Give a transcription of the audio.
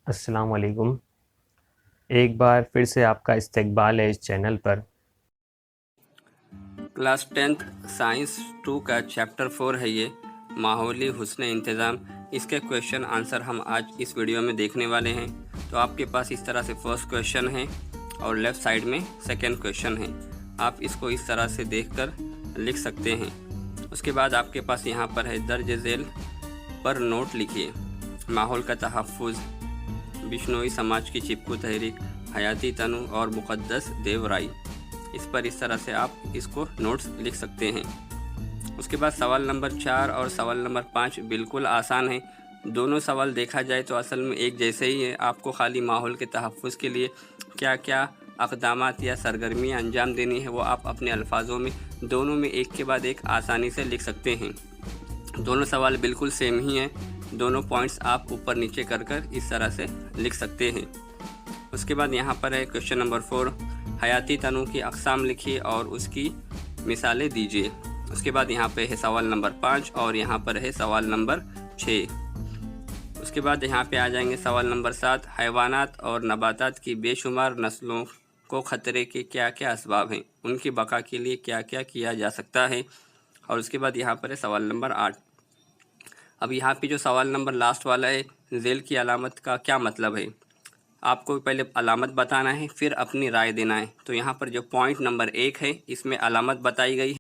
السلام علیکم۔ ایک بار پھر سے آپ کا استقبال ہے اس چینل پر۔ کلاس 10 سائنس 2 کا چیپٹر 4 ہے یہ ماحولی حسن انتظام۔ اس کے کویشچن آنسر ہم آج اس ویڈیو میں دیکھنے والے ہیں۔ تو آپ کے پاس اس طرح سے فرسٹ کویشچن ہے اور لیفٹ سائیڈ میں سیکنڈ کویشچن ہے۔ آپ اس کو اس طرح سے دیکھ کر لکھ سکتے ہیں۔ اس کے بعد آپ کے پاس یہاں پر ہے درج ذیل پر نوٹ لکھیے۔ ماحول کا تحفظ، بشنوئی سماج کی چپکو تحریک، حیاتی تنوع اور مقدس دیو رائے۔ اس پر اس طرح سے آپ اس کو نوٹس لکھ سکتے ہیں۔ اس کے بعد سوال نمبر 4 اور سوال نمبر 5 بالکل آسان ہے۔ دونوں سوال دیکھا جائے تو اصل میں ایک جیسے ہی ہے۔ آپ کو خالی ماحول کے تحفظ کے لیے کیا کیا اقدامات یا سرگرمیاں انجام دینی ہے وہ آپ اپنے الفاظوں میں دونوں میں ایک کے بعد ایک آسانی سے لکھ سکتے ہیں۔ دونوں سوال بالکل سیم ہی ہیں۔ دونوں پوائنٹس آپ اوپر نیچے کر کر اس طرح سے لکھ سکتے ہیں۔ اس کے بعد یہاں پر ہے کویشچن نمبر 4، حیاتی تنوع کی اقسام لکھیے اور اس کی مثالیں دیجیے۔ اس کے بعد یہاں پہ ہے سوال نمبر 5 اور یہاں پر ہے سوال نمبر 6۔ اس کے بعد یہاں پہ آ جائیں گے سوال نمبر 7، حیوانات اور نباتات کی بے شمار نسلوں کو خطرے کے کیا کیا اسباب ہیں، ان کی بقا کے لیے کیا کیا کیا جا سکتا ہے۔ اور اس کے بعد یہاں پر ہے سوال نمبر 8۔ اب یہاں پہ جو سوال نمبر لاسٹ والا ہے، ذیل کی علامت کا کیا مطلب ہے، آپ کو پہلے علامت بتانا ہے پھر اپنی رائے دینا ہے۔ تو یہاں پر جو پوائنٹ نمبر 1 ہے اس میں علامت بتائی گئی ہے۔